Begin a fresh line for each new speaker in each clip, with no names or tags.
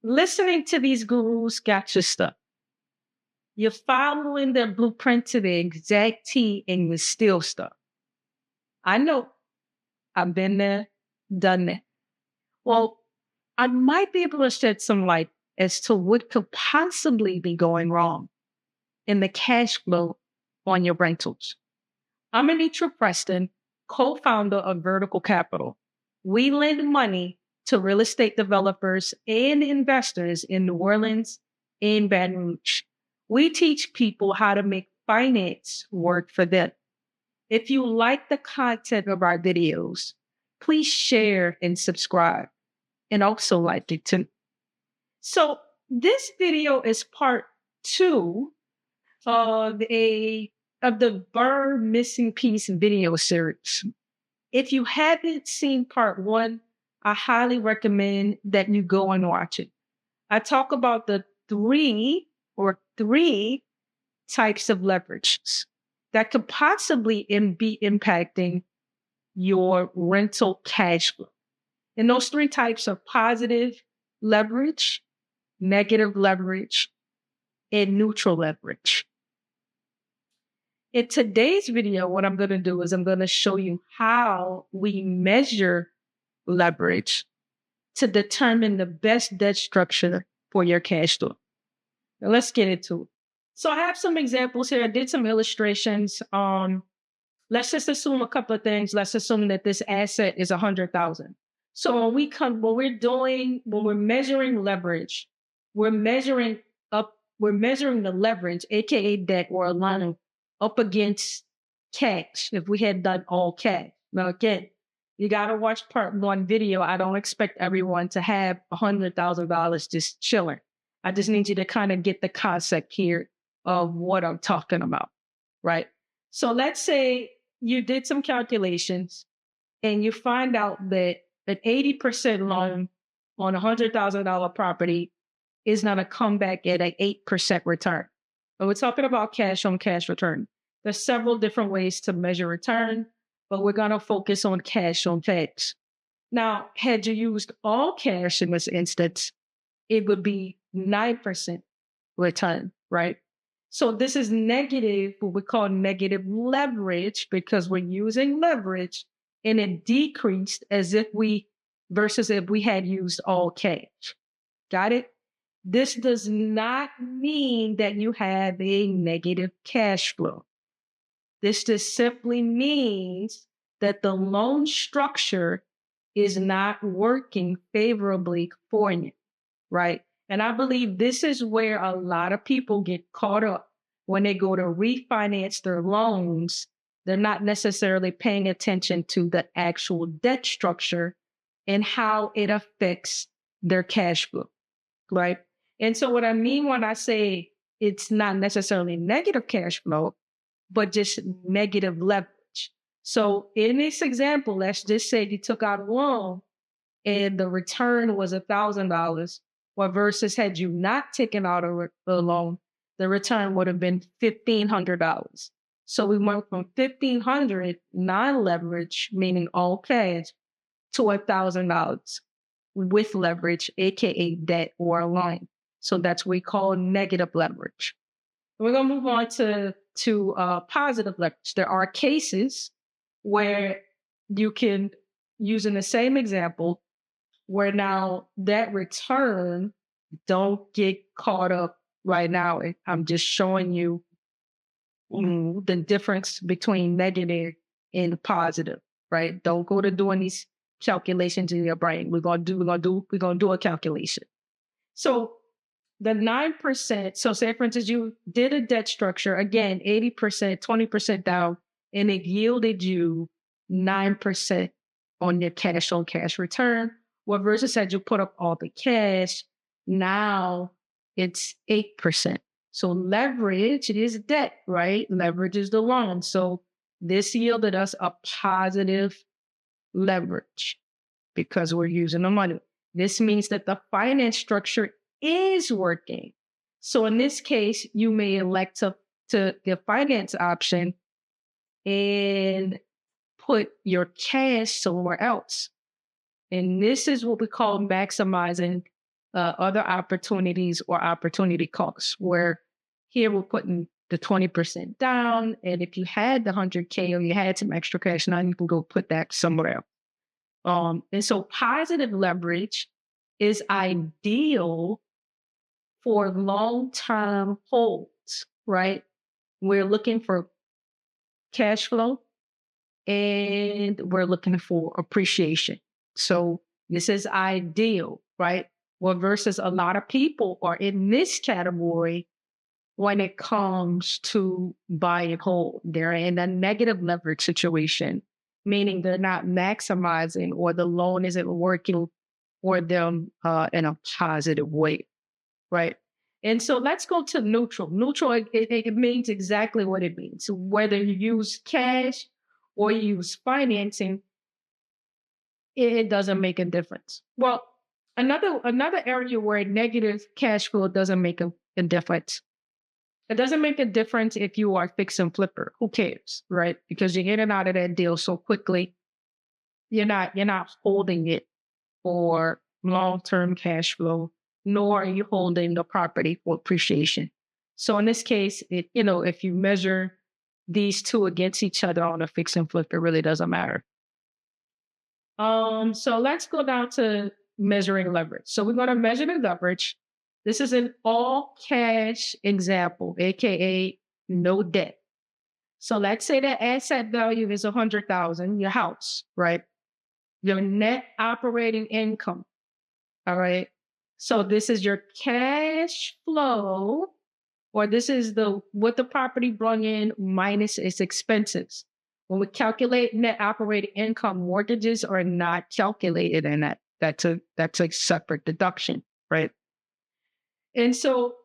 Listening to these gurus got you stuck. You're following their blueprint to the exact T and you're still stuck. I know. I've been there, done that. Well, I might be able to shed some light as to what could possibly be going wrong in the cash flow on your rentals. I'm Anitra Preston, co-founder of Vertical Capital. We lend money to real estate developers and investors in New Orleans and Baton Rouge. We teach people how to make finance work for them. If you like the content of our videos, please share and subscribe, and also like it too. So this video is part 2 of the brrrr missing piece video series. If you haven't seen part 1, I highly recommend that you go and watch it. I talk about the three types of leverages that could possibly be impacting your rental cash flow. And those 3 types are positive leverage, negative leverage, and neutral leverage. In today's video, what I'm going to do is I'm going to show you how we measure leverage to determine the best debt structure for your cash flow. Now let's get into it. So I have some examples here. I did some illustrations. Let's just assume a couple of things. Let's assume that this asset is $100,000. So when we're measuring leverage, we're measuring the leverage, aka debt or a loan, up against cash. If we had done all cash. Now again, you gotta watch part 1 video. I don't expect everyone to have $100,000 just chilling. I just need you to kind of get the concept here of what I'm talking about, right? So let's say you did some calculations and you find out that an 80% loan on a $100,000 property is going to come back at an 8% return. But we're talking about cash on cash return. There's several different ways to measure return, but we're going to focus on cash on cash. Now, had you used all cash in this instance, it would be 9% return, right? So this is negative, what we call negative leverage, because we're using leverage, and it decreased versus if we had used all cash. Got it? This does not mean that you have a negative cash flow. This just simply means that the loan structure is not working favorably for you, right? And I believe this is where a lot of people get caught up when they go to refinance their loans. They're not necessarily paying attention to the actual debt structure and how it affects their cash flow, right? And so what I mean when I say it's not necessarily negative cash flow, but just negative leverage. So in this example, let's just say you took out a loan and the return was $1,000, or versus had you not taken out a loan, the return would have been $1,500. So we went from $1,500 non-leverage, meaning all cash, to $1,000 with leverage, aka debt or a loan. So that's what we call negative leverage. We're going to move on to positive leverage. There are cases where you can, using the same example, where now that return, don't get caught up right now. I'm just showing you the difference between negative and positive, right? Don't go to doing these calculations in your brain. We're gonna do a calculation. So the 9%, so say for instance, you did a debt structure, again, 80%, 20% down, and it yielded you 9% on your cash on cash return. Well, versus had you put up all the cash, now it's 8%. So leverage is debt, right? Leverage is the loan. So this yielded us a positive leverage because we're using the money. This means that the finance structure is working. So in this case, you may elect to the finance option and put your cash somewhere else. And this is what we call maximizing other opportunities or opportunity costs, where here we're putting the 20% down. And if you had the 100K or you had some extra cash, now you can go put that somewhere else. And so positive leverage is ideal for long-term holds, right? We're looking for cash flow and we're looking for appreciation. So this is ideal, right? Well, versus a lot of people are in this category when it comes to buy and hold. They're in a negative leverage situation, meaning they're not maximizing or the loan isn't working for them in a positive way, right? And so let's go to neutral. Neutral, it means exactly what it means. So whether you use cash or you use financing, it doesn't make a difference. Well, another area where negative cash flow doesn't make a difference. It doesn't make a difference if you are fix and flipper. Who cares, right? Because you're in and out of that deal so quickly. You're not holding it for long-term cash flow, nor are you holding the property for appreciation. So in this case, if you measure these two against each other on a fix and flip, it really doesn't matter. So let's go down to measuring leverage. So we're going to measure the leverage. This is an all cash example, AKA no debt. So let's say the asset value is 100,000, your house, right? Your net operating income. All right. So this is your cash flow, or this is what the property brought in minus its expenses. When we calculate net operating income, mortgages are not calculated in that. That's a separate deduction, right? And so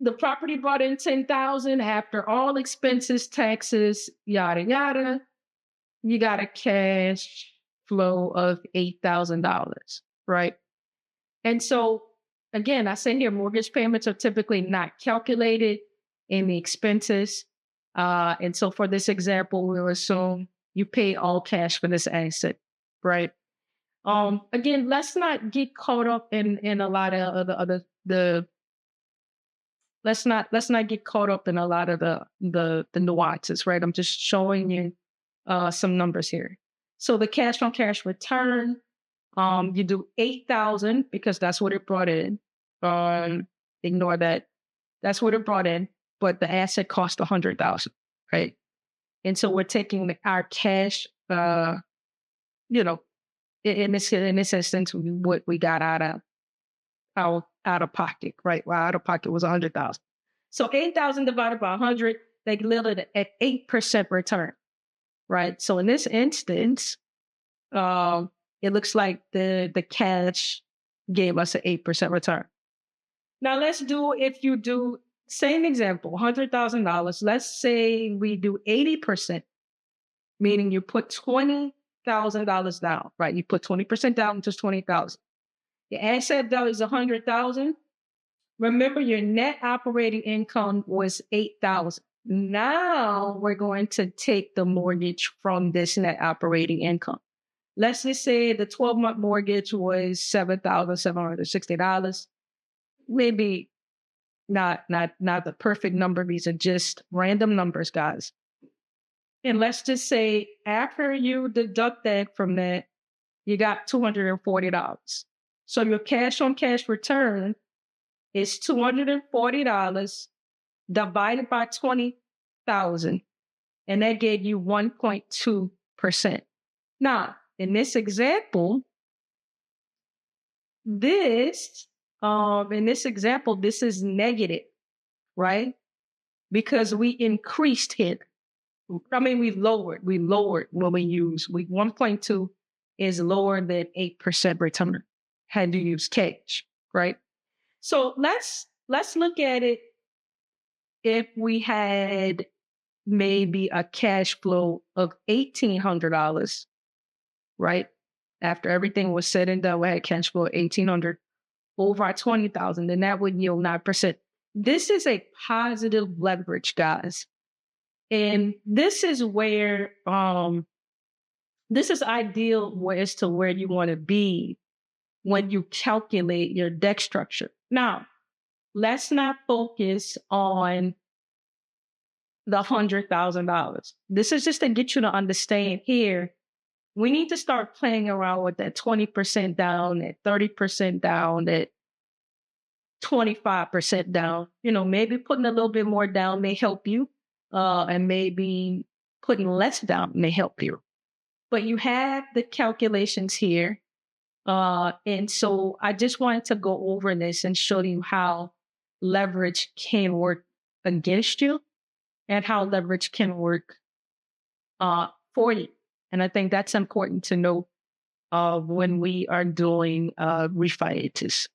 the property brought in 10,000 after all expenses, taxes, yada yada. You got a cash flow of $8,000, right? And so again, I say here mortgage payments are typically not calculated in the expenses. And so for this example, we'll assume you pay all cash for this asset, right? Again, let's not get caught up in a lot of let's not get caught up in a lot of the nuances, right? I'm just showing you some numbers here. So the cash on cash return, you do 8,000 because that's what it brought in. Ignore that. That's what it brought in, but the asset cost 100,000, right? And so we're taking our cash, in this instance, what we got out of pocket, right? Well, out of pocket was 100,000. So 8,000 divided by 100, they yielded at 8% return, right? So in this instance, it looks like the cash gave us an 8% return. Now if you do same example, $100,000. Let's say we do 80%, meaning you put $20,000 down, right? You put 20% down, just 20,000. Your asset value is 100,000. Remember, your net operating income was 8,000. Now we're going to take the mortgage from this net operating income. Let's just say the 12-month mortgage was $7,760. Maybe not the perfect number. These are just random numbers, guys. And let's just say after you deduct that from that, you got $240. So your cash on cash return is $240 divided by 20,000. And that gave you 1.2%. Now, in this example, this is negative, right? Because we increased it. I mean, we lowered what we use. 1.2 is lower than 8% return had you use cash, right? So let's look at it if we had maybe a cash flow of $1,800, right? After everything was said and done, we had cash flow of $1,800 over our 20,000, then that would yield 9%. This is a positive leverage, guys. And this is where, this is ideal as to where you want to be when you calculate your deck structure. Now, let's not focus on the $100,000. This is just to get you to understand here. We need to start playing around with that 20% down, that 30% down, that 25% down. Maybe putting a little bit more down may help you, and maybe putting less down may help you. But you have the calculations here. And so I just wanted to go over this and show you how leverage can work against you and how leverage can work for you. And I think that's important to know when we are doing refinances.